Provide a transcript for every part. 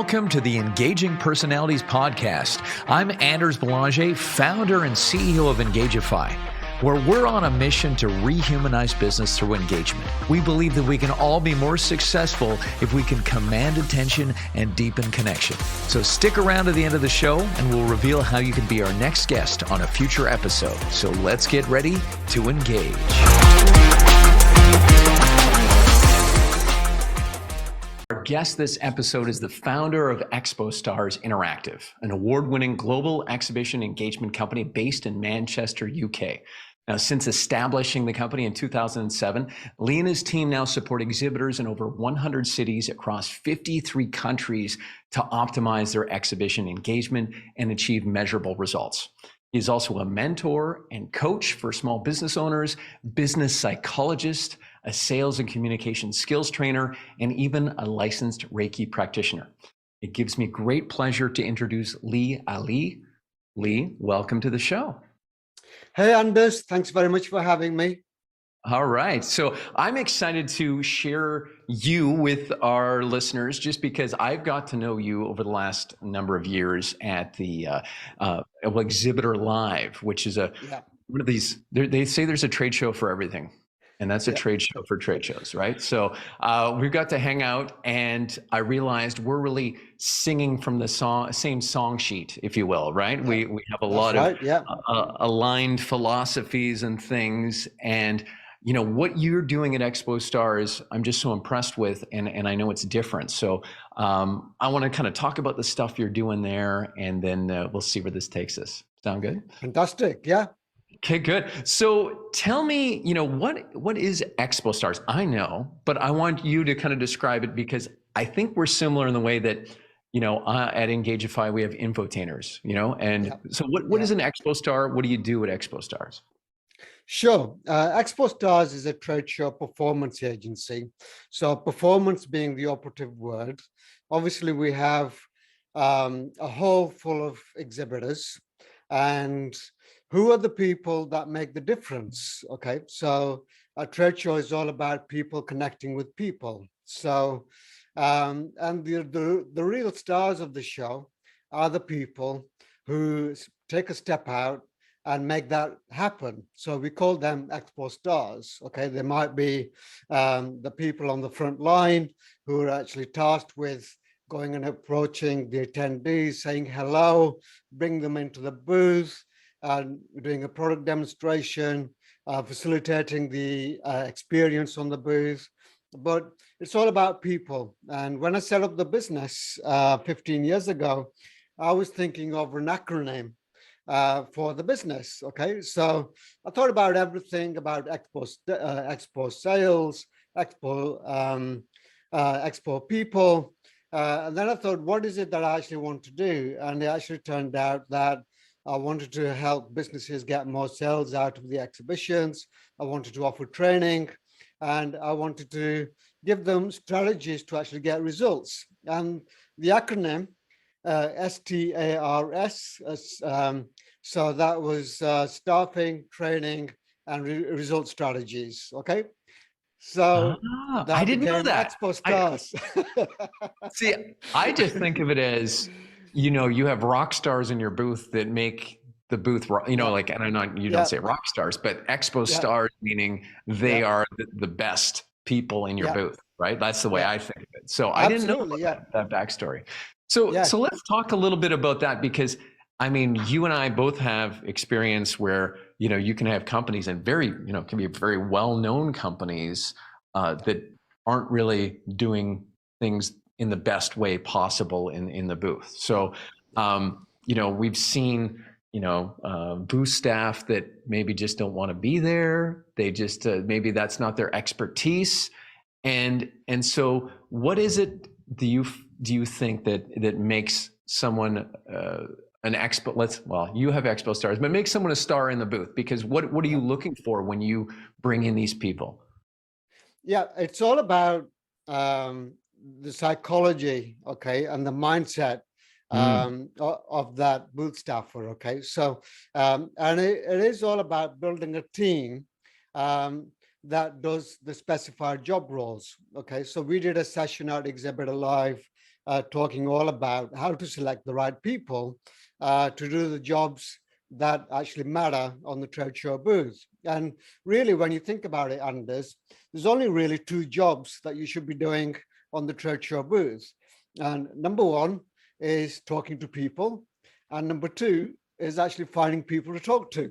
Welcome to the Engaging Personalities Podcast. I'm Anders Boulanger, founder and CEO of Engagify, where we're on a mission to rehumanize business through engagement. We believe that we can all be more successful if we can command attention and deepen connection. So stick around to the end of the show and we'll reveal how you can be our next guest on a future episode. So let's get ready to engage. Our guest this episode is the founder of Expo Stars Interactive, an award-winning global exhibition engagement company based in Manchester, UK. Now, since establishing the company in 2007, Lee and his team now support exhibitors in over 100 cities across 53 countries to optimize their exhibition engagement and achieve measurable results. He is also a mentor and coach for small business owners, business psychologist, a sales and communication skills trainer, and even a licensed Reiki practitioner. It gives me great pleasure to introduce Lee Ali. Lee, welcome to the show. Hey, Anders, thanks very much for having me. All right. So I'm excited to share you with our listeners just because I've got to know you over the last number of years at the Exhibitor Live, which is one of these, they say there's a trade show for everything. And that's a trade show for trade shows, right? So we've got to hang out, and I realized we're really singing from the same song sheet, if you will, right? We have a lot of aligned philosophies and things, and you know what you're doing at Expo Stars, I'm just so impressed with, and I know it's different. So I want to kind of talk about the stuff you're doing there, and then we'll see where this takes us. Sound good? Fantastic, yeah. Okay, good. So tell me, what is Expo Stars? I know, but I want you to kind of describe it because I think we're similar in the way that, at Engagify, we have infotainers, So what is an Expo Star? What do you do at Expo Stars? Sure. Expo Stars is a trade show performance agency. So performance being the operative word. Obviously, we have a hall full of exhibitors, and who are the people that make the difference? Okay, so a trade show is all about people connecting with people. So, and the real stars of the show are the people who take a step out and make that happen. So we call them Expo Stars. Okay, they might be the people on the front line who are actually tasked with going and approaching the attendees, saying hello, bring them into the booth, and doing a product demonstration, facilitating the experience on the booth. But it's all about people. And when I set up the business 15 years ago, I was thinking of an acronym for the business. Okay, so I thought about everything about Expo sales, Expo people. And then I thought, what is it that I actually want to do? And it actually turned out that I wanted to help businesses get more sales out of the exhibitions. I wanted to offer training, and I wanted to give them strategies to actually get results. And the acronym STARS, so that was staffing, training, and result strategies. Okay. So I didn't know that. Expo Stars. See, I just think of it as, you have rock stars in your booth that make the booth, and I'm not, you don't say rock stars, but Expo Stars, meaning they are the best people in your booth, right? That's the way I think of it. So I didn't know that backstory. So let's talk a little bit about that, because I mean, you and I both have experience where, you can have companies and can be very well-known companies that aren't really doing things in the best way possible in the booth. So, we've seen, booth staff that maybe just don't want to be there. They just, maybe that's not their expertise. And so what is it, do you think that makes someone, an expo, you have Expo Stars, but make someone a star in the booth? Because what are you looking for when you bring in these people? Yeah, it's all about the psychology, okay, and the mindset of that booth staffer, okay. So, and it is all about building a team that does the specified job roles, okay. So we did a session at Exhibitor Live talking all about how to select the right people to do the jobs that actually matter on the trade show booth. And really, when you think about it, Anders, there's only really two jobs that you should be doing on the trade show booth. And number one is talking to people. And number two is actually finding people to talk to.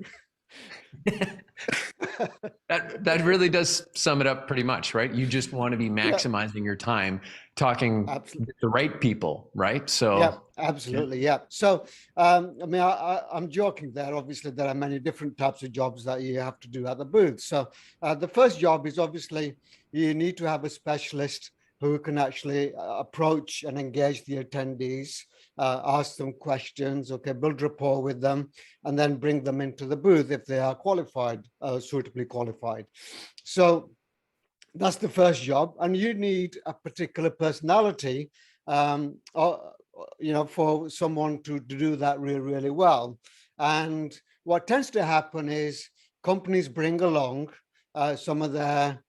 That really does sum it up pretty much, right? You just want to be Yeah, maximizing your time talking absolutely. with the right people, right? So Yeah, absolutely. Yeah. So, I mean, I'm joking there. Obviously, there are many different types of jobs that you have to do at the booth. So, the first job is obviously you need to have a specialist who can actually approach and engage the attendees, ask them questions, okay, build rapport with them, and then bring them into the booth if they are qualified, suitably qualified. So, that's the first job, and you need a particular personality, or, for someone to do that really, really well. And what tends to happen is companies bring along some of their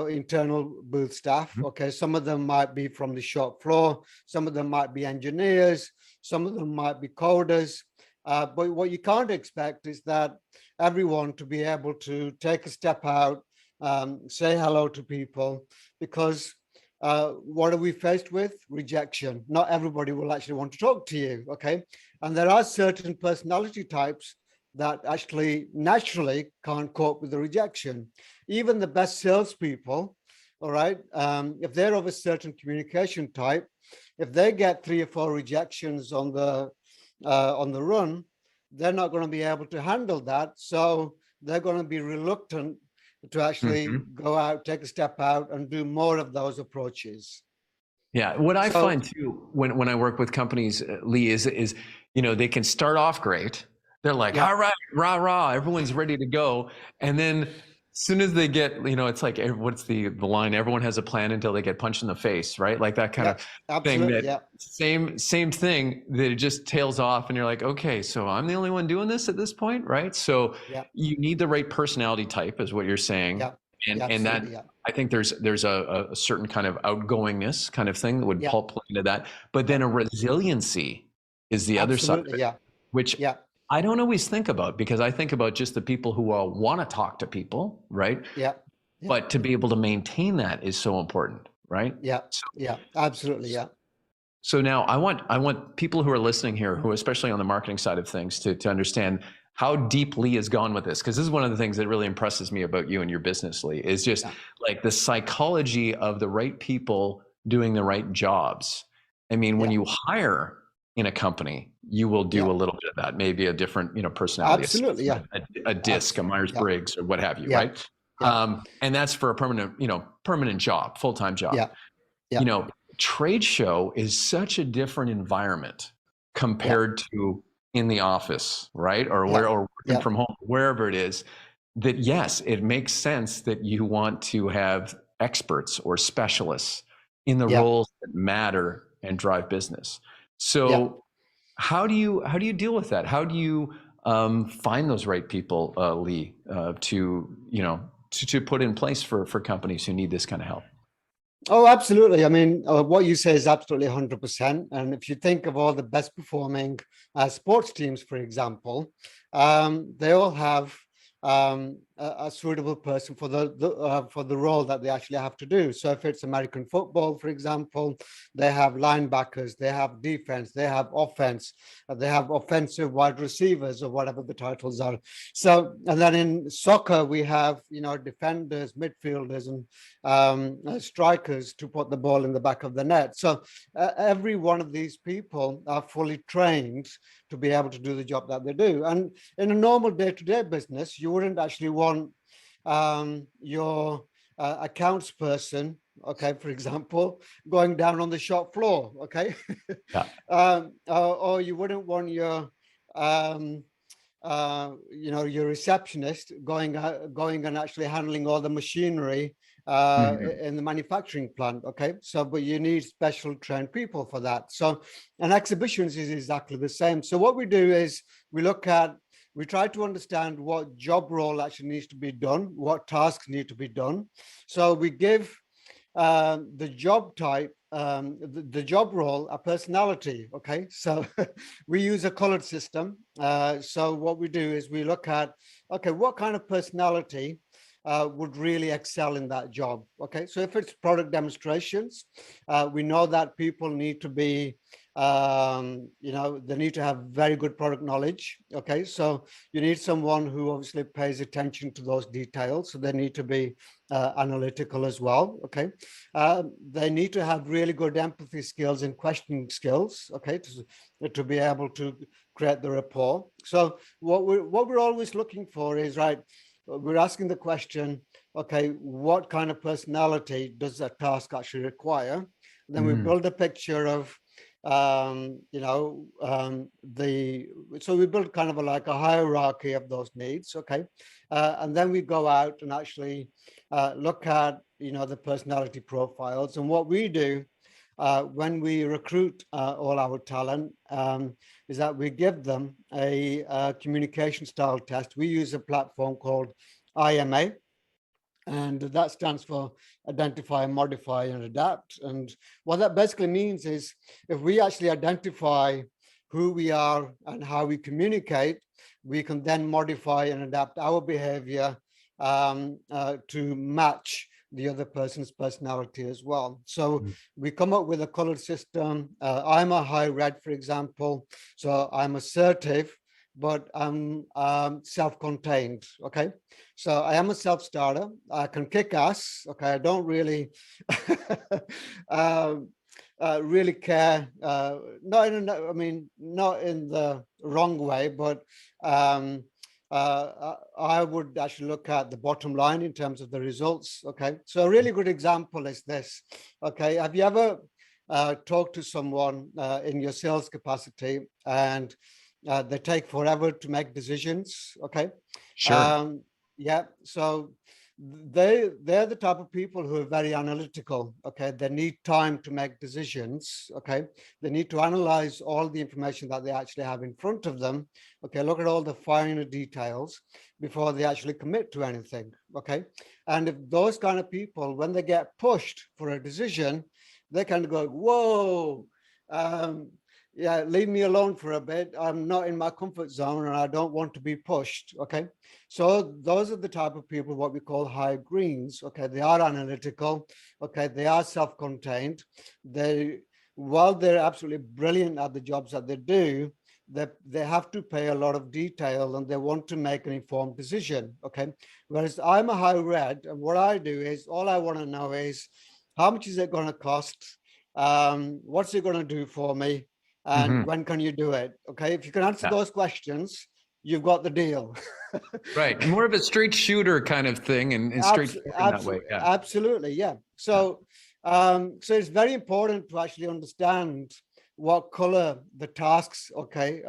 internal booth staff. Okay, some of them might be from the shop floor, some of them might be engineers, some of them might be coders. But what you can't expect is that everyone to be able to take a step out, say hello to people, because what are we faced with? Rejection. Not everybody will actually want to talk to you, okay? And there are certain personality types that actually naturally can't cope with the rejection. Even the best salespeople, all right, if they're of a certain communication type, if they get 3 or 4 rejections on the run, they're not going to be able to handle that. So they're going to be reluctant to actually go out, take a step out, and do more of those approaches. Yeah, what I So, find too when I work with companies, Lee, is they can start off great. They're like, yeah, all right, rah rah, everyone's ready to go, and then as soon as they get, it's like what's the line? Everyone has a plan until they get punched in the face, right? Like that kind yeah, of thing. absolutely, That yeah, same thing that it just tails off, and you're like, okay, so I'm the only one doing this at this point, right? So yeah, you need the right personality type, is what you're saying, yeah, yeah, and that absolutely, yeah, I think there's a certain kind of outgoingness kind of thing that would yeah, play into that, but yeah, then a resiliency is the other side of absolutely, it, yeah, which yeah, I don't always think about, because I think about just the people who want to talk to people, right? yeah, yeah, But to be able to maintain that is so important, right? yeah, So, yeah, absolutely, yeah, so now I want people who are listening here, who especially on the marketing side of things, to understand how deep Lee has gone with this, because this is one of the things that really impresses me about you and your business, Lee, is just yeah, like the psychology of the right people doing the right jobs. I mean, when yeah, you hire in a company, you will do yeah, a little bit of that, maybe a different, personality absolutely, yeah, assessment, a DISC, a yeah, Myers-Briggs, or what have you, yeah, right? yeah, And that's for a permanent job, full-time job. yeah, yeah, you know, Trade show is such a different environment yeah, compared to in the office, right? Or working yeah, from home, wherever it is, that yes, it makes sense that you want to have experts or specialists in the yeah, roles that matter and drive business. yeah. So how do you deal with that? How do you find those right people, Lee, to put in place for companies who need this kind of help? Oh, absolutely. I mean, what you say is absolutely 100%. And if you think of all the best performing sports teams, for example, they all have a suitable person for the role that they actually have to do. So if it's American football, for example, they have linebackers, they have defense, they have offense, they have offensive wide receivers, or whatever the titles are. So, and then in soccer, we have, defenders, midfielders, and strikers to put the ball in the back of the net. So every one of these people are fully trained to be able to do the job that they do. And in a normal day-to-day business, you wouldn't actually want your accounts person, okay, for example, going down on the shop floor, okay, Yeah. or you wouldn't want your your receptionist going and actually handling all the machinery Mhm. in the manufacturing plant. Okay, so but you need special trained people for that. So, and exhibitions is exactly the same. So what we do is we try to understand what job role actually needs to be done, what tasks need to be done. So we give the job type the job role, a personality. Okay, so we use a colored system. So what we do is we look at, okay, what kind of personality would really excel in that job. Okay, so if it's product demonstrations, we know that people need to be, they need to have very good product knowledge. Okay, so you need someone who obviously pays attention to those details. So they need to be analytical as well. Okay, they need to have really good empathy skills and questioning skills. Okay, to be able to create the rapport. So what we're always looking for is, right, we're asking the question, okay, what kind of personality does that task actually require? Then we build a picture of, so we build kind of like a hierarchy of those needs. Okay, and then we go out and actually look at, the personality profiles. And what we do when we recruit all our talent is that we give them a communication style test. We use a platform called IMA, and that stands for identify, modify, and adapt. And what that basically means is, if we actually identify who we are and how we communicate, we can then modify and adapt our behavior to match the other person's personality as well. So we come up with a colored system. I'm a high red, for example. So I'm assertive, but I'm self-contained. Okay, so I am a self-starter. I can kick ass. Okay, I don't really really care. Not in the wrong way, but I would actually look at the bottom line in terms of the results. Okay, so a really good example is this. Okay, have you ever talked to someone in your sales capacity and they take forever to make decisions? Okay, Sure. yeah, so they're the type of people who are very analytical. Okay, they need time to make decisions. Okay, they need to analyze all the information that they actually have in front of them. Okay, look at all the finer details before they actually commit to anything. Okay, and if those kind of people, when they get pushed for a decision, they kind of go, whoa, yeah, leave me alone for a bit. I'm not in my comfort zone and I don't want to be pushed. Okay, so those are the type of people what we call high greens. Okay, they are analytical. Okay, they are self-contained. While they're absolutely brilliant at the jobs that they do, they have to pay a lot of detail and they want to make an informed decision. Okay, whereas I'm a high red, and what I do is, all I want to know is, how much is it going to cost? What's it going to do for me? And when can you do it? Okay, if you can answer those questions, you've got the deal. Right, more of a straight shooter kind of thing, and straightforward in that way. Yeah, absolutely, yeah. So, so it's very important to actually understand what color the tasks, okay,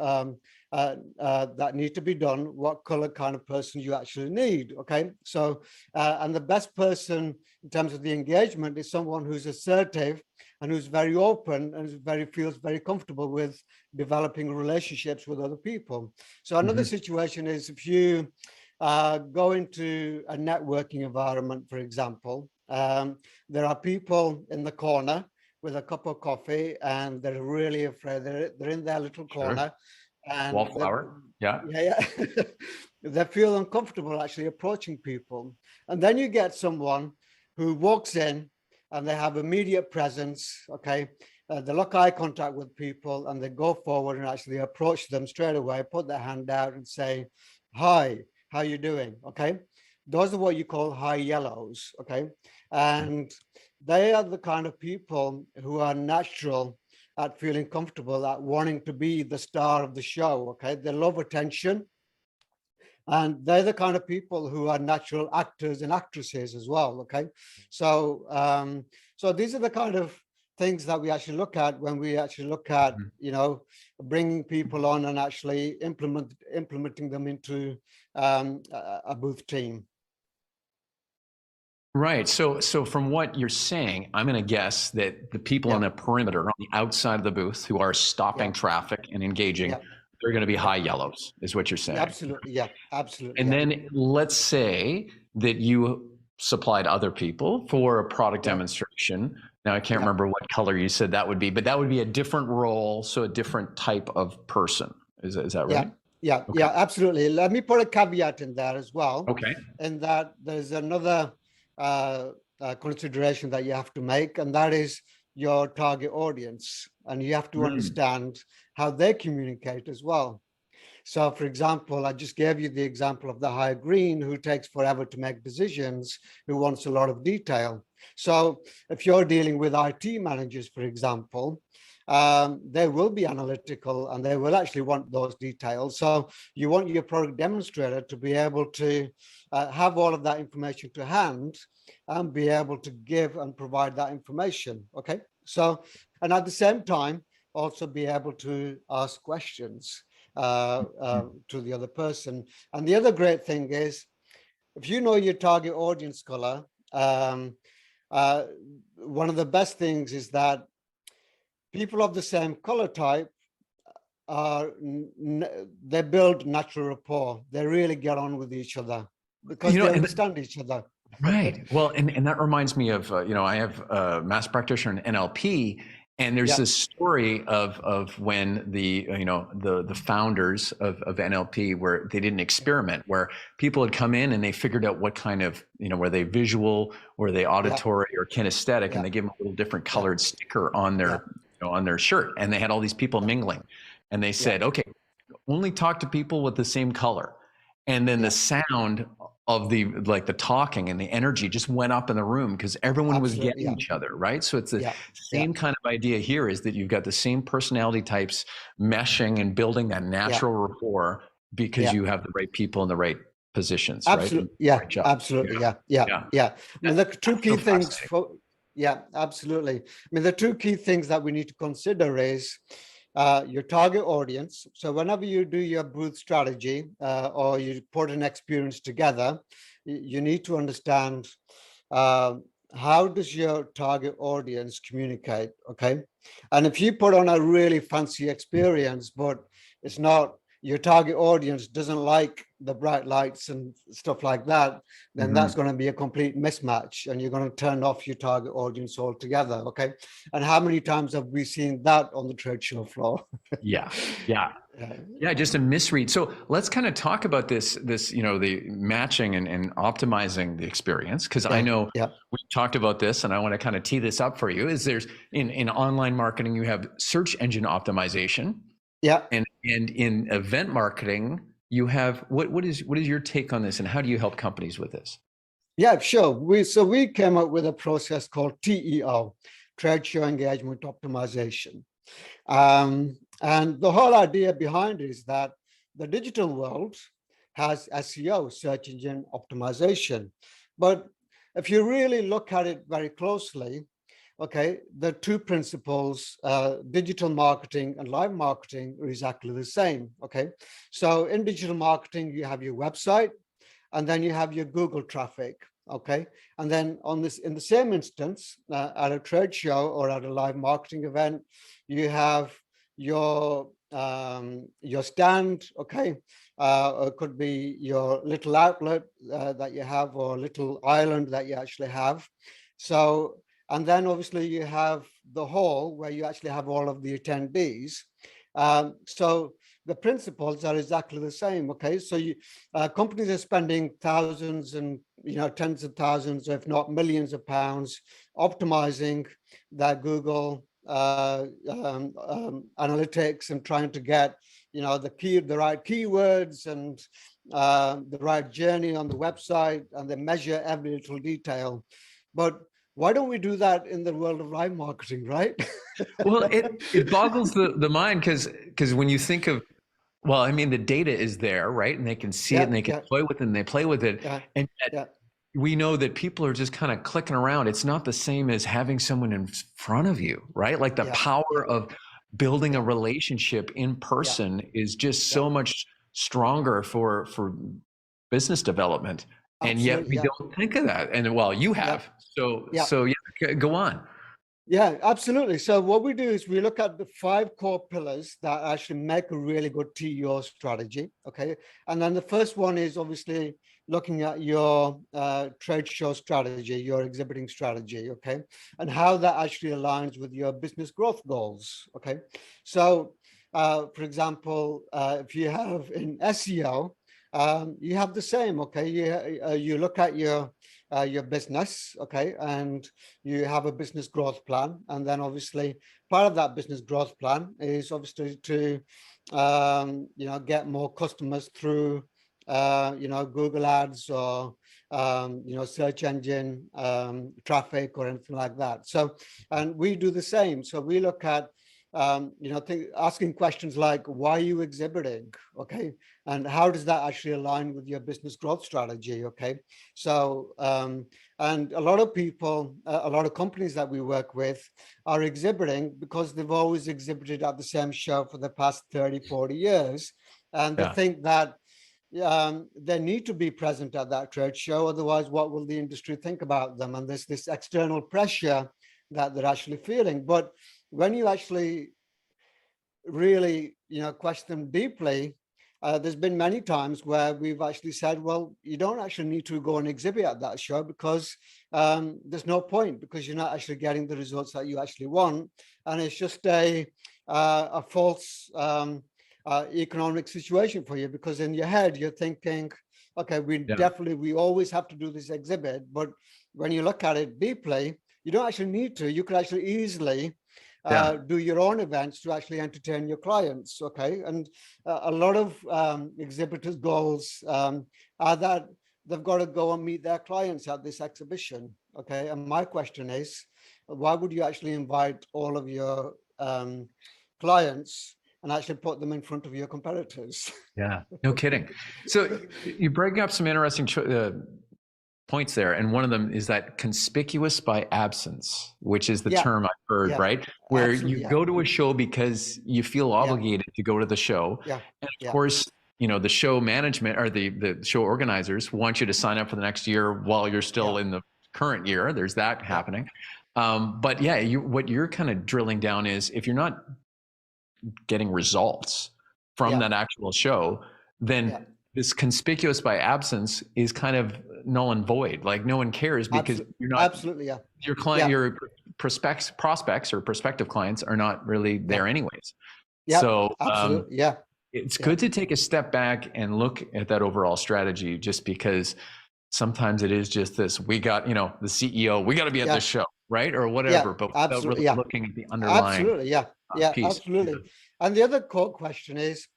that need to be done, what color kind of person you actually need. Okay, so and the best person in terms of the engagement is someone who's assertive and who's very open and feels very comfortable with developing relationships with other people. So another situation is, if you go into a networking environment, for example, there are people in the corner with a cup of coffee and they're really afraid. They're in their little corner and wallflower. Yeah. They feel uncomfortable actually approaching people. And then you get someone who walks in and they have immediate presence. Okay, they look eye contact with people and they go forward and actually approach them straight away, put their hand out and say, hi, how you doing? Okay, those are what you call high yellows. Okay, and they are the kind of people who are natural at feeling comfortable, at wanting to be the star of the show. Okay, they love attention, and they're the kind of people who are natural actors and actresses as well. Okay, so so these are the kind of things that we actually look at when we actually look at, bringing people on and actually implementing them into a booth team. Right. So from what you're saying, I'm going to guess that the people on the perimeter, on the outside of the booth, who are stopping traffic and engaging, they're going to be high yellows, is what you're saying. Absolutely. Yeah, absolutely. And then let's say that you supplied other people for a product demonstration. Now I can't remember what color you said that would be, but that would be a different role, so a different type of person. Is that right? Yeah, Okay. absolutely. Let me put a caveat in there as well. Okay. And that there's another consideration that you have to make, and that is your target audience. And you have to understand how they communicate as well. So, for example, I just gave you the example of the high green who takes forever to make decisions, who wants a lot of detail. So if you're dealing with IT managers, for example, they will be analytical and they will actually want those details. So you want your product demonstrator to be able to have all of that information to hand and be able to give and provide that information. Okay. So, and at the same time, also be able to ask questions to the other person. And the other great thing is, if you know your target audience color, one of the best things is that people of the same color type are, they build natural rapport. They really get on with each other because they understand each other. Right. Well, and that reminds me of, I have a mass practitioner in NLP, and there's this story of when the founders of NLP, where they did an experiment where people had come in and they figured out what kind of, were they visual, were they auditory or kinesthetic, and they give them a little different colored sticker on their, on their shirt. And they had all these people mingling, and they said, okay, only talk to people with the same color. And then the sound of the talking and the energy just went up in the room because everyone was getting each other, right? So it's the same kind of idea here, is that you've got the same personality types meshing and building that natural rapport because you have the right people in the right positions, absolutely, right? Absolutely, I mean, the two key things for, absolutely. I mean, the two key things that we need to consider is your target audience. So whenever you do your booth strategy or you put an experience together, you need to understand how does your target audience communicate, okay? And if you put on a really fancy experience, but it's not, your target audience doesn't like the bright lights and stuff like that, then that's going to be a complete mismatch, and you're going to turn off your target audience altogether. Okay. And how many times have we seen that on the trade show floor? Just a misread. So let's kind of talk about this, the matching and optimizing the experience, because I know we talked about this, and I want to kind of tee this up for you. Is there's in online marketing, you have search engine optimization. And in event marketing, you have what is your take on this, and how do you help companies with this? Yeah, sure. We came up with a process called TEO, Trade Show Engagement Optimization. And the whole idea behind it is that the digital world has SEO, search engine optimization. But if you really look at it very closely, okay, the two principles, digital marketing and live marketing, are exactly the same. Okay, so in digital marketing, you have your website, and then you have your Google traffic. Okay, and then on this, in the same instance, at a trade show or at a live marketing event, you have your stand. Okay, it could be your little outlet that you have, or little island that you actually have. So, and then obviously you have the hall where you actually have all of the attendees. So the principles are exactly the same. Okay, so companies are spending thousands and tens of thousands, if not millions of pounds, optimizing their Google analytics and trying to get the right keywords and the right journey on the website, and they measure every little detail. But why don't we do that in the world of live marketing, right? Well, it boggles the mind, because when you think of, well, I mean, the data is there, right? And they can see it, and they can play with it, and they play with it. And yet we know that people are just kind of clicking around. It's not the same as having someone in front of you, right? Like the power of building a relationship in person is just so much stronger for business development. And yet we don't think of that. And well, you have. So go on. Yeah, absolutely. So what we do is we look at the 5 core pillars that actually make a really good TEO strategy. Okay. And then the first one is obviously looking at your trade show strategy, your exhibiting strategy, okay, and how that actually aligns with your business growth goals, okay. So, for example, if you have in SEO, you have the same, okay. You look at your business, okay, and you have a business growth plan, and then obviously part of that business growth plan is obviously to get more customers through Google ads or search engine traffic or anything like that. So, and we do the same. So we look at asking questions like, why are you exhibiting? Okay. And how does that actually align with your business growth strategy? Okay. So, and a lot of people, a lot of companies that we work with are exhibiting because they've always exhibited at the same show for the past 30, 40 years. And they think that they need to be present at that trade show. Otherwise, what will the industry think about them? And there's this external pressure that they're actually feeling. But when you actually really, question them deeply, there's been many times where we've actually said, well, you don't actually need to go and exhibit at that show because there's no point, because you're not actually getting the results that you actually want. And it's just a false economic situation for you, because in your head, you're thinking, okay, we always have to do this exhibit. But when you look at it deeply, you don't actually need to. You could actually easily do your own events to actually entertain your clients, okay? And a lot of exhibitors' goals are that they've got to go and meet their clients at this exhibition, okay? And my question is, why would you actually invite all of your clients and actually put them in front of your competitors? Yeah, no kidding. So you bring up some interesting points there, and one of them is that conspicuous by absence, which is the term I've heard, right? Where you go to a show because you feel obligated to go to the show, and of course, the show management or the show organizers want you to sign up for the next year while you're still in the current year. There's that happening. But yeah, what you're kind of drilling down is, if you're not getting results from that actual show, then this conspicuous by absence is kind of null and void. Like, no one cares because you're not your client, your prospects or prospective clients are not really there anyways. So it's good to take a step back and look at that overall strategy, just because sometimes it is just this, we got, the CEO, we got to be at this show, right? Or whatever, but without really looking at the underlying piece. Absolutely. And the other core question is,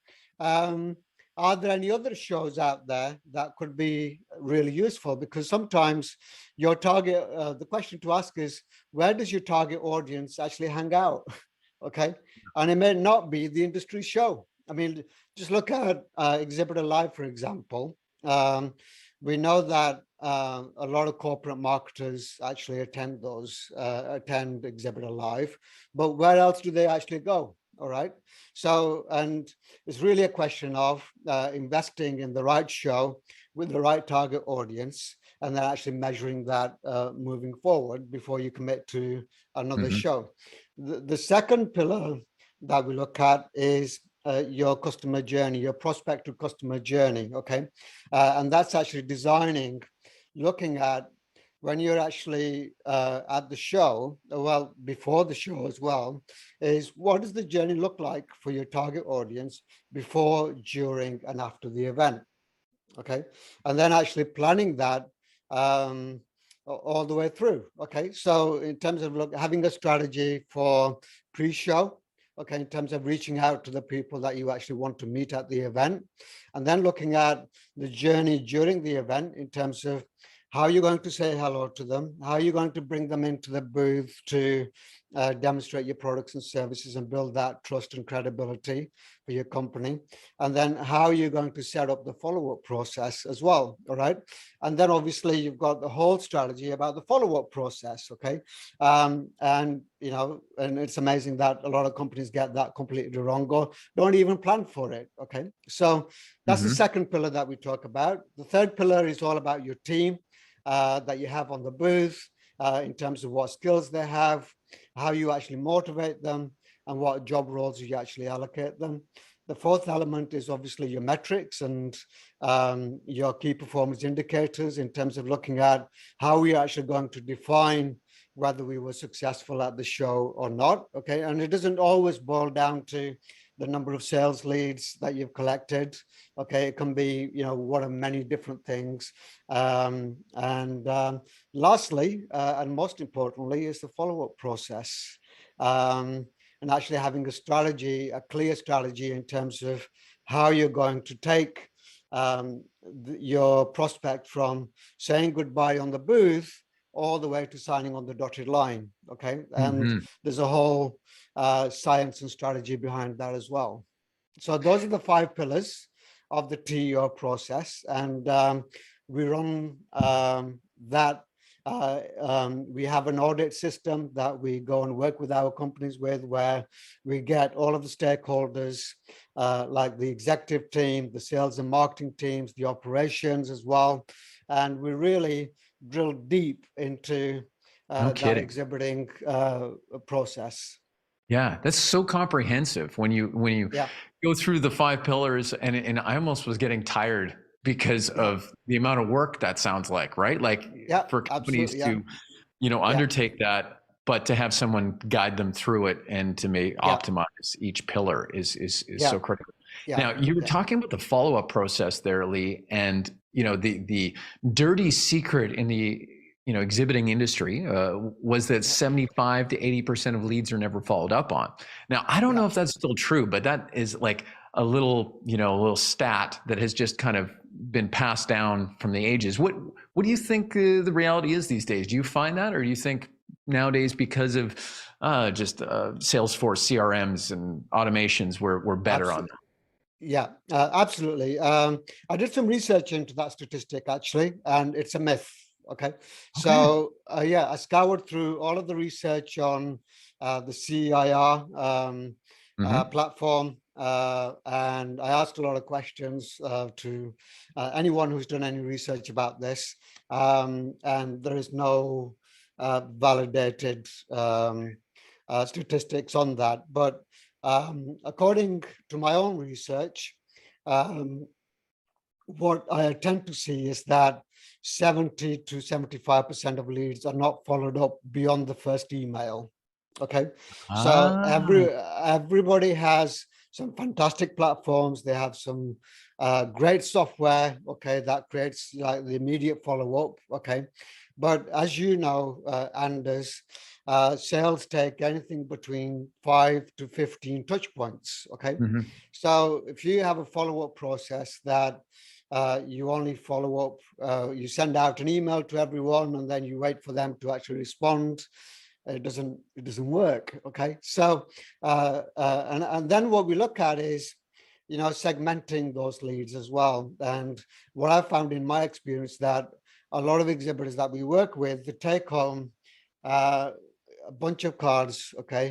are there any other shows out there that could be really useful? Because sometimes your target, the question to ask is, where does your target audience actually hang out? Okay. And it may not be the industry show. I mean, just look at Exhibitor Live, for example. We know that a lot of corporate marketers actually attend Exhibitor Live, but where else do they actually go? All right. So, and it's really a question of investing in the right show with the right target audience, and then actually measuring that moving forward before you commit to another show. The second pillar that we look at is your customer journey, your prospective customer journey, okay? And that's actually looking at when you're actually at the show, well, before the show as well, is what does the journey look like for your target audience before, during, and after the event, okay? And then actually planning that all the way through, okay? So in terms of having a strategy for pre-show, okay, in terms of reaching out to the people that you actually want to meet at the event, and then looking at the journey during the event in terms of how you're going to say hello to them, how you're going to bring them into the booth to demonstrate your products and services and build that trust and credibility for your company, and then how you're going to set up the follow-up process as well, all right? And then obviously you've got the whole strategy about the follow-up process, okay? And it's amazing that a lot of companies get that completely wrong or don't even plan for it, okay? So that's the second pillar that we talk about. The third pillar is all about your team that you have on the booth, in terms of what skills they have, how you actually motivate them, and what job roles you actually allocate them. The fourth element is obviously your metrics and your key performance indicators in terms of looking at how we are actually going to define whether we were successful at the show or not. Okay, and it doesn't always boil down to the number of sales leads that you've collected. Okay, it can be, one of many different things. Lastly, and most importantly, is the follow-up process. And actually having a strategy, a clear strategy in terms of how you're going to take your prospect from saying goodbye on the booth all the way to signing on the dotted line. Okay, and there's a whole science and strategy behind that as well. So those are the 5 pillars of the TEO process, and we run that. We have an audit system that we go and work with our companies with, where we get all of the stakeholders, like the executive team, the sales and marketing teams, the operations as well, and we really drill deep into that exhibiting process. Yeah, that's so comprehensive when you go through the 5 pillars, and I almost was getting tired because of the amount of work that sounds like, right? Like for companies to, undertake that, but to have someone guide them through it and to optimize each pillar is so critical. Now, you were talking about the follow-up process there, Lee, and the dirty secret in the exhibiting industry was that 75 to 80% of leads are never followed up on. Now, I don't know if that's still true, but that is like a little stat that has just kind of been passed down from the ages. What do you think the reality is these days? Do you find that, or do you think nowadays, because of just Salesforce CRMs and automations, we're better on that? Yeah, absolutely. I did some research into that statistic actually, and it's a myth. Okay. So I scoured through all of the research on the CIR platform, and I asked a lot of questions to anyone who's done any research about this, and there is no validated statistics on that. But according to my own research, what I tend to see is that 70 to 75% of leads are not followed up beyond the first email. Okay, so everybody has some fantastic platforms. They have some great software, okay, that creates like the immediate follow-up. Okay, but as you know, Anders, sales take anything between 5 to 15 touch points. Okay, so if you have a follow-up process that you only follow up, you send out an email to everyone and then you wait for them to actually respond, it doesn't work. Okay, so and then what we look at is segmenting those leads as well. And what I found in my experience, that a lot of exhibitors that we work with, they take home a bunch of cards. Okay,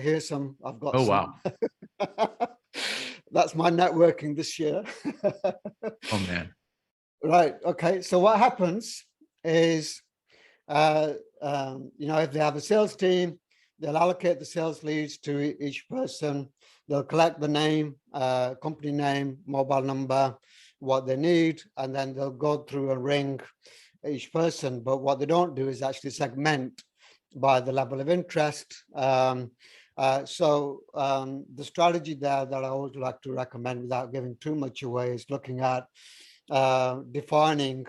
here's some, I've got some. Wow. That's my networking this year. Oh man. Right. Okay. So what happens is, if they have a sales team, they'll allocate the sales leads to each person. They'll collect the name, company name, mobile number, what they need, and then they'll go through and ring each person. But what they don't do is actually segment by the level of interest. So the strategy there that I always like to recommend, without giving too much away, is looking at defining,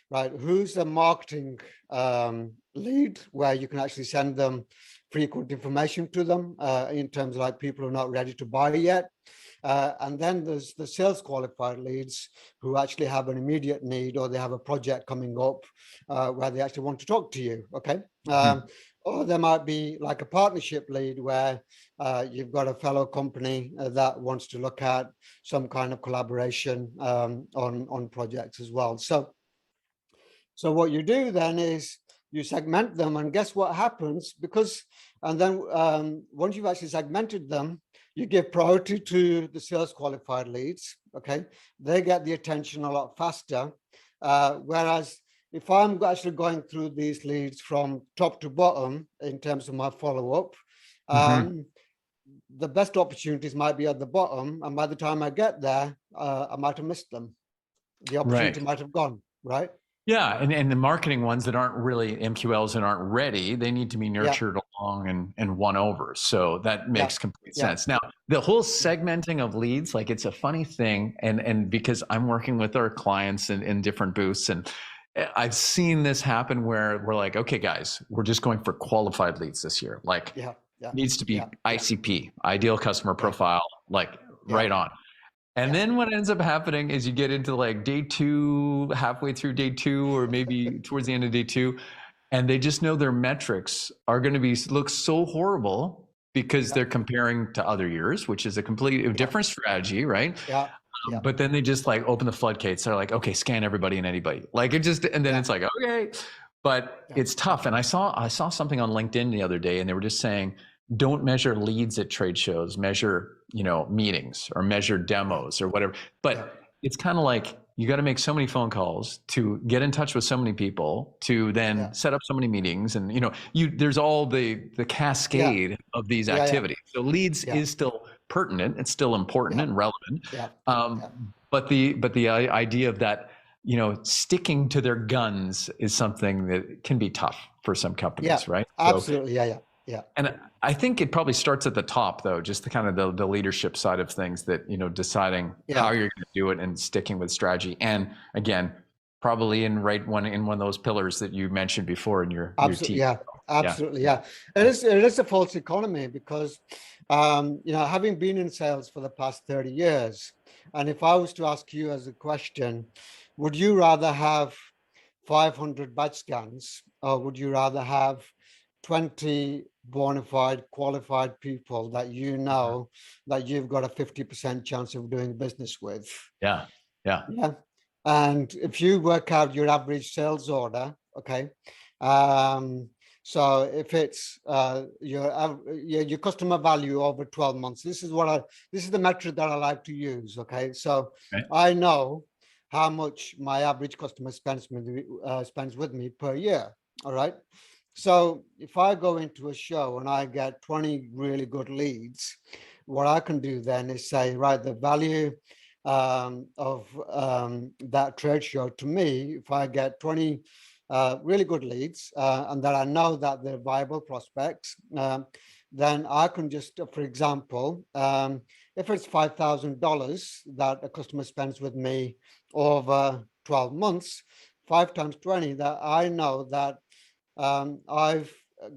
right, who's a marketing lead, where you can actually send them frequent information to them in terms of like people who are not ready to buy yet. And then there's the sales qualified leads who actually have an immediate need, or they have a project coming up where they actually want to talk to you. Okay. Or there might be like a partnership lead where you've got a fellow company that wants to look at some kind of collaboration on projects as well. So what you do then is you segment them, and guess what happens? And then once you've actually segmented them, you give priority to the sales qualified leads. Okay, they get the attention a lot faster. Whereas if I'm actually going through these leads from top to bottom in terms of my follow-up, the best opportunities might be at the bottom, and by the time I get there, I might have missed them. The opportunity might have gone, right? Yeah, and the marketing ones that aren't really MQLs and aren't ready, they need to be nurtured along and won over. So that makes complete sense. Now, the whole segmenting of leads, like it's a funny thing, and because I'm working with our clients in different booths, and I've seen this happen where we're like, okay, guys, we're just going for qualified leads this year. Like, needs to be ICP, ideal customer profile, like right on. And then what ends up happening is you get into like day 2, halfway through day 2, or maybe towards the end of day 2, and they just know their metrics are going to look so horrible because they're comparing to other years, which is a completely different strategy, right? But then they just like open the floodgates. They're like, okay, scan everybody and anybody. Like it just, and then it's like, okay, but it's tough. And I saw something on LinkedIn the other day, and they were just saying, don't measure leads at trade shows, measure, meetings or measure demos or whatever. But it's kind of like, you got to make so many phone calls to get in touch with so many people to then set up so many meetings. And, there's all the cascade of these activities. So leads is still pertinent. It's still important and relevant. But the idea of that, sticking to their guns is something that can be tough for some companies, right? Absolutely. And I think it probably starts at the top, though, just the kind of the leadership side of things, that, deciding how you're going to do it and sticking with strategy. And again, probably in one of those pillars that you mentioned before in your team. Absolutely. It is a false economy because, having been in sales for the past 30 years, and if I was to ask you as a question, would you rather have 500 batch scans, or would you rather have 20 bona fide qualified people that that you've got a 50% chance of doing business with? And if you work out your average sales order, okay, so if it's your customer value over 12 months, this is the metric that I like to use. Okay, so I know how much my average customer spends with me per year. All right. So if I go into a show and I get 20 really good leads, what I can do then is say, right, the value of that trade show to me, if I get 20 really good leads and that I know that they're viable prospects, then I can just, for example, if it's $5,000 that a customer spends with me over 12 months, 5 times 20, that I know that I've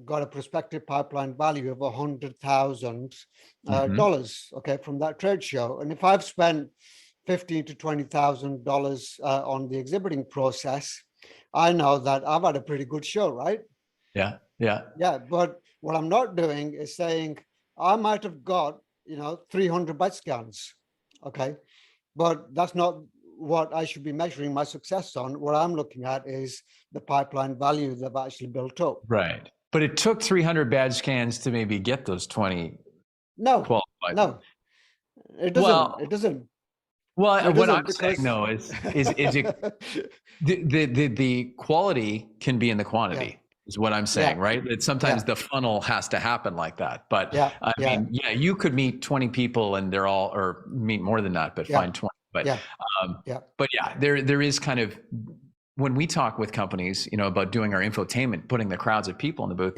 got a prospective pipeline value of $100,000, okay, from that trade show. And if I've spent $15,000 to $20,000 on the exhibiting process, I know that I've had a pretty good show, right? Yeah. But what I'm not doing is saying I might have got 300 batch scans, okay, but that's not what I should be measuring my success on. What I'm looking at is the pipeline value that I've actually built up. Right. But it took 300 badge scans to maybe get those 20 qualified. No, it doesn't. It doesn't. Well, what I'm saying though is it the quality can be in the quantity. Is what I'm saying, right? That sometimes the funnel has to happen like that. But I mean, you could meet 20 people and they're all, or meet more than that, but find 20. But there is kind of, when we talk with companies, about doing our infotainment, putting the crowds of people in the booth,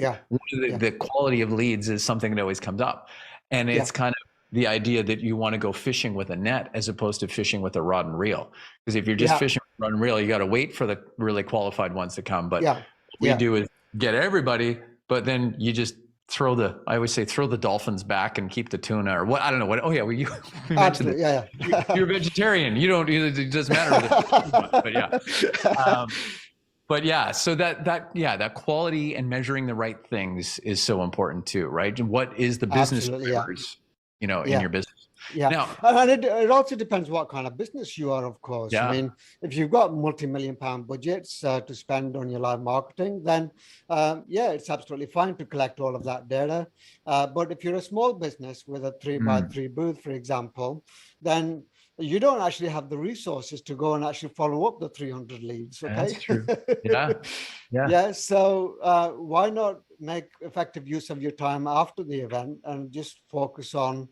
the quality of leads is something that always comes up. And it's kind of the idea that you want to go fishing with a net as opposed to fishing with a rod and reel. Because if you're just fishing with a rod and reel, you got to wait for the really qualified ones to come. But what we do is get everybody, but then you just I always say, throw the dolphins back and keep the tuna, or what, I don't know what. Oh yeah, we mentioned it. You're a vegetarian. You don't, it doesn't matter. But yeah, so that quality and measuring the right things is so important too, right? And what is the business drivers, in your business? Now, and it also depends what kind of business you are, of course. I mean, if you've got multi-million-pound budgets to spend on your live marketing, then it's absolutely fine to collect all of that data. But if you're a small business with a 3x3 booth, for example, then you don't actually have the resources to go and actually follow up the 300 leads. Okay. That's true. Yeah. Yeah. Yeah. So why not make effective use of your time after the event and just focus on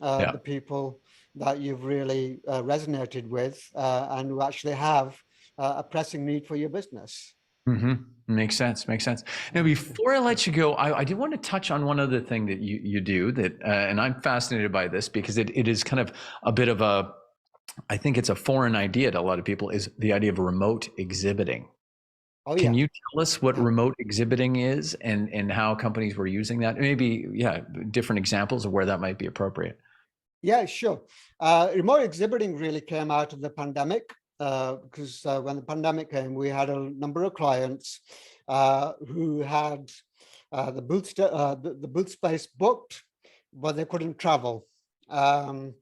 Yeah. the people that you've really resonated with and who actually have a pressing need for your business. Makes sense. Makes sense. Now, before I let you go, I did want to touch on one other thing that you do that, and I'm fascinated by this because it is kind of a bit of a, I think it's a foreign idea to a lot of people, is the idea of remote exhibiting. Oh, Can yeah. you tell us what Yeah. remote exhibiting is and how companies were using that? Maybe, yeah, different examples of where that might be appropriate. Yeah, sure. Remote exhibiting really came out of the pandemic because when the pandemic came, we had a number of clients who had the booth space booked, but they couldn't travel. Um,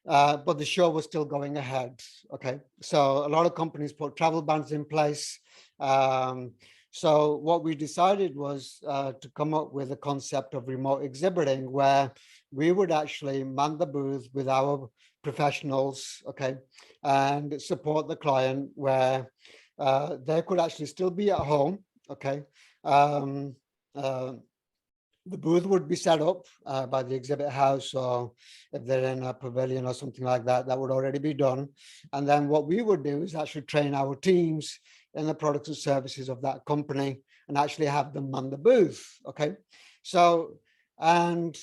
but the show was still going ahead. Okay, so a lot of companies put travel bans in place. Um, so what we decided was to come up with a concept of remote exhibiting where we would actually man the booth with our professionals, okay, and support the client where they could actually still be at home, okay. Um, uh, the booth would be set up by the exhibit house, or if they're in a pavilion or something like that, that would already be done. And then what we would do is actually train our teams in the products and services of that company and actually have them man the booth. Okay. So, and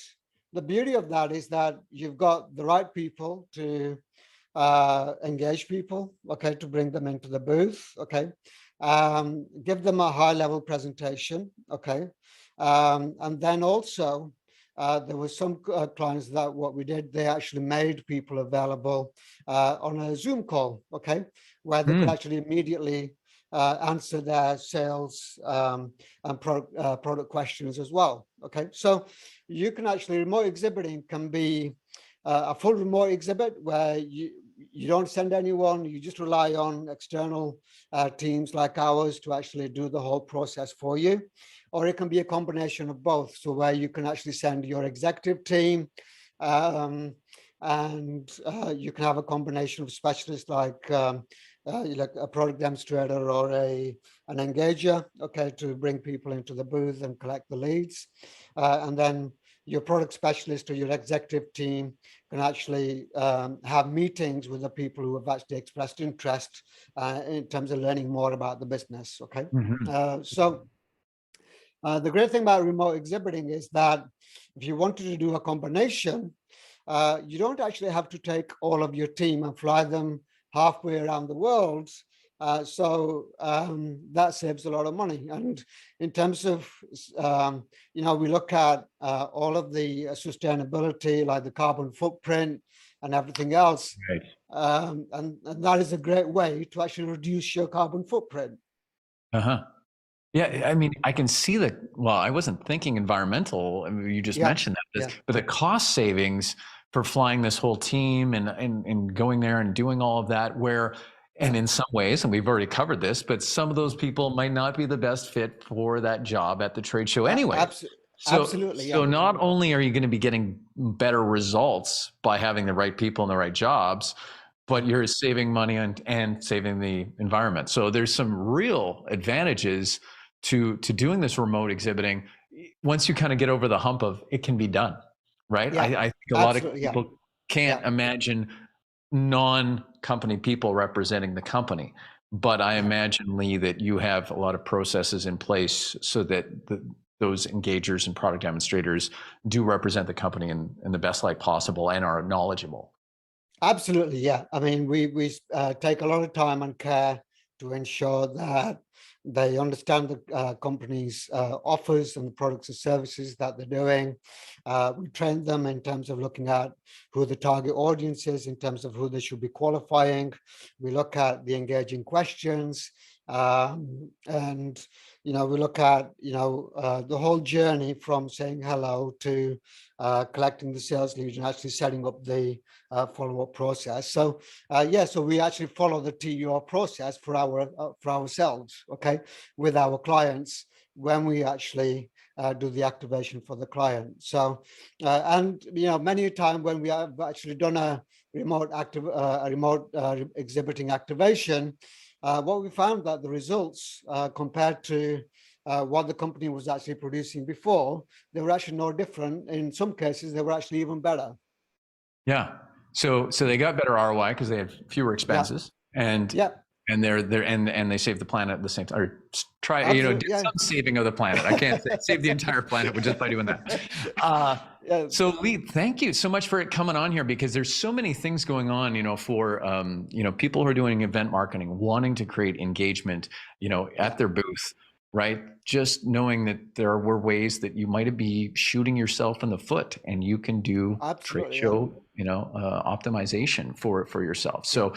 the beauty of that is that you've got the right people to engage people, okay, to bring them into the booth, okay, give them a high level presentation, okay, and then also there were some clients that what we did, they actually made people available on a Zoom call, okay, where they could actually immediately answer their sales and product questions as well, okay. So you can actually, remote exhibiting can be a full remote exhibit where you don't send anyone, you just rely on external teams like ours to actually do the whole process for you. Or it can be a combination of both. So where you can actually send your executive team and you can have a combination of specialists like a product demonstrator or an engager, okay, to bring people into the booth and collect the leads. And then your product specialist or your executive team can actually have meetings with the people who have actually expressed interest in terms of learning more about the business, okay? So the great thing about remote exhibiting is that if you wanted to do a combination, you don't actually have to take all of your team and fly them halfway around the world. So that saves a lot of money. And in terms of, we look at all of the sustainability, like the carbon footprint and everything else. Right. And that is a great way to actually reduce your carbon footprint. Yeah, I mean, I can see that. Well, I wasn't thinking environmental. I mean, you just mentioned that, but the cost savings for flying this whole team and going there and doing all of that, and in some ways, and we've already covered this, but some of those people might not be the best fit for that job at the trade show anyway. Absolutely. So not only are you going to be getting better results by having the right people in the right jobs, but you're saving money and saving the environment. So there's some real advantages to doing this remote exhibiting once you kind of get over the hump of it can be done, right? Yeah, I think a lot of people can't imagine non-company people representing the company. But I imagine, Lee, that you have a lot of processes in place so that those engagers and product demonstrators do represent the company in the best light possible and are knowledgeable. Absolutely, yeah. I mean, we take a lot of time and care to ensure that they understand the company's offers and the products and services that they're doing. We train them in terms of looking at who the target audience is, in terms of who they should be qualifying. We look at the engaging questions, and we look at the whole journey from saying hello to collecting the sales leads and actually setting up the follow-up process. So so we actually follow the TUR process for ourselves, okay, with our clients. when we actually do the activation for the client. So, and many a time when we have actually done a remote exhibiting activation, what we found that the results compared to what the company was actually producing before, they were actually no different. In some cases, they were actually even better. Yeah. So they got better ROI because they had fewer expenses, and they save the planet at the same time. Or try, do some saving of the planet. I can't say save the entire planet just by doing that. So Lee, thank you so much for coming on here, because there's so many things going on, for people who are doing event marketing, wanting to create engagement, at their booth. Right? Just knowing that there were ways that you might be shooting yourself in the foot, and you can do trade show, optimization for yourself. So,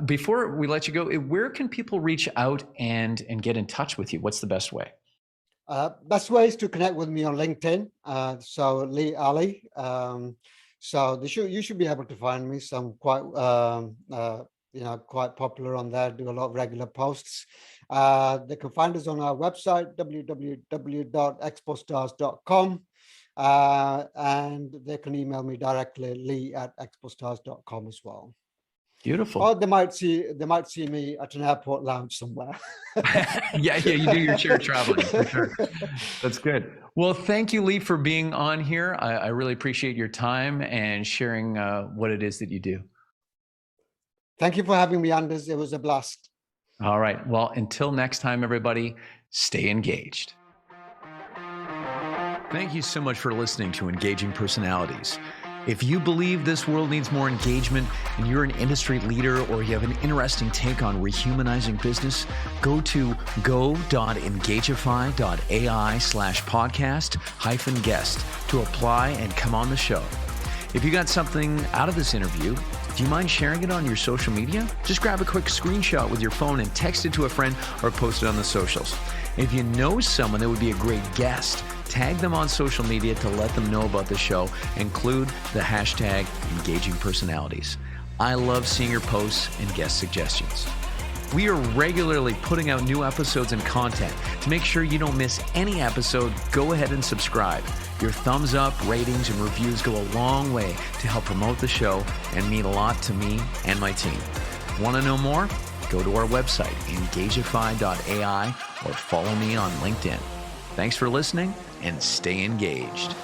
before we let you go, where can people reach out and get in touch with you? What's the best way? Best way is to connect with me on LinkedIn. So Lee Ali. So you should be able to find me. So I'm quite quite popular on there. Do a lot of regular posts. They can find us on our website, www.expostars.com, and they can email me directly, lee@expostars.com as well. Beautiful. Or they might see me at an airport lounge somewhere. yeah, you do your share of traveling for sure. That's good. Well, thank you, Lee, for being on here. I really appreciate your time and sharing what it is that you do. Thank you for having me, Anders. It was a blast. All right. Well, until next time, everybody, stay engaged. Thank you so much for listening to Engaging Personalities. If you believe this world needs more engagement and you're an industry leader, or you have an interesting take on rehumanizing business, go to go.engagify.ai/podcast-guest to apply and come on the show. If you got something out of this interview, do you mind sharing it on your social media? Just grab a quick screenshot with your phone and text it to a friend, or post it on the socials. If you know someone that would be a great guest, tag them on social media to let them know about the show. Include the hashtag Engaging Personalities. I love seeing your posts and guest suggestions. We are regularly putting out new episodes and content. To make sure you don't miss any episode, go ahead and subscribe. Your thumbs up, ratings, and reviews go a long way to help promote the show and mean a lot to me and my team. Want to know more? Go to our website, engagify.ai, or follow me on LinkedIn. Thanks for listening, and stay engaged.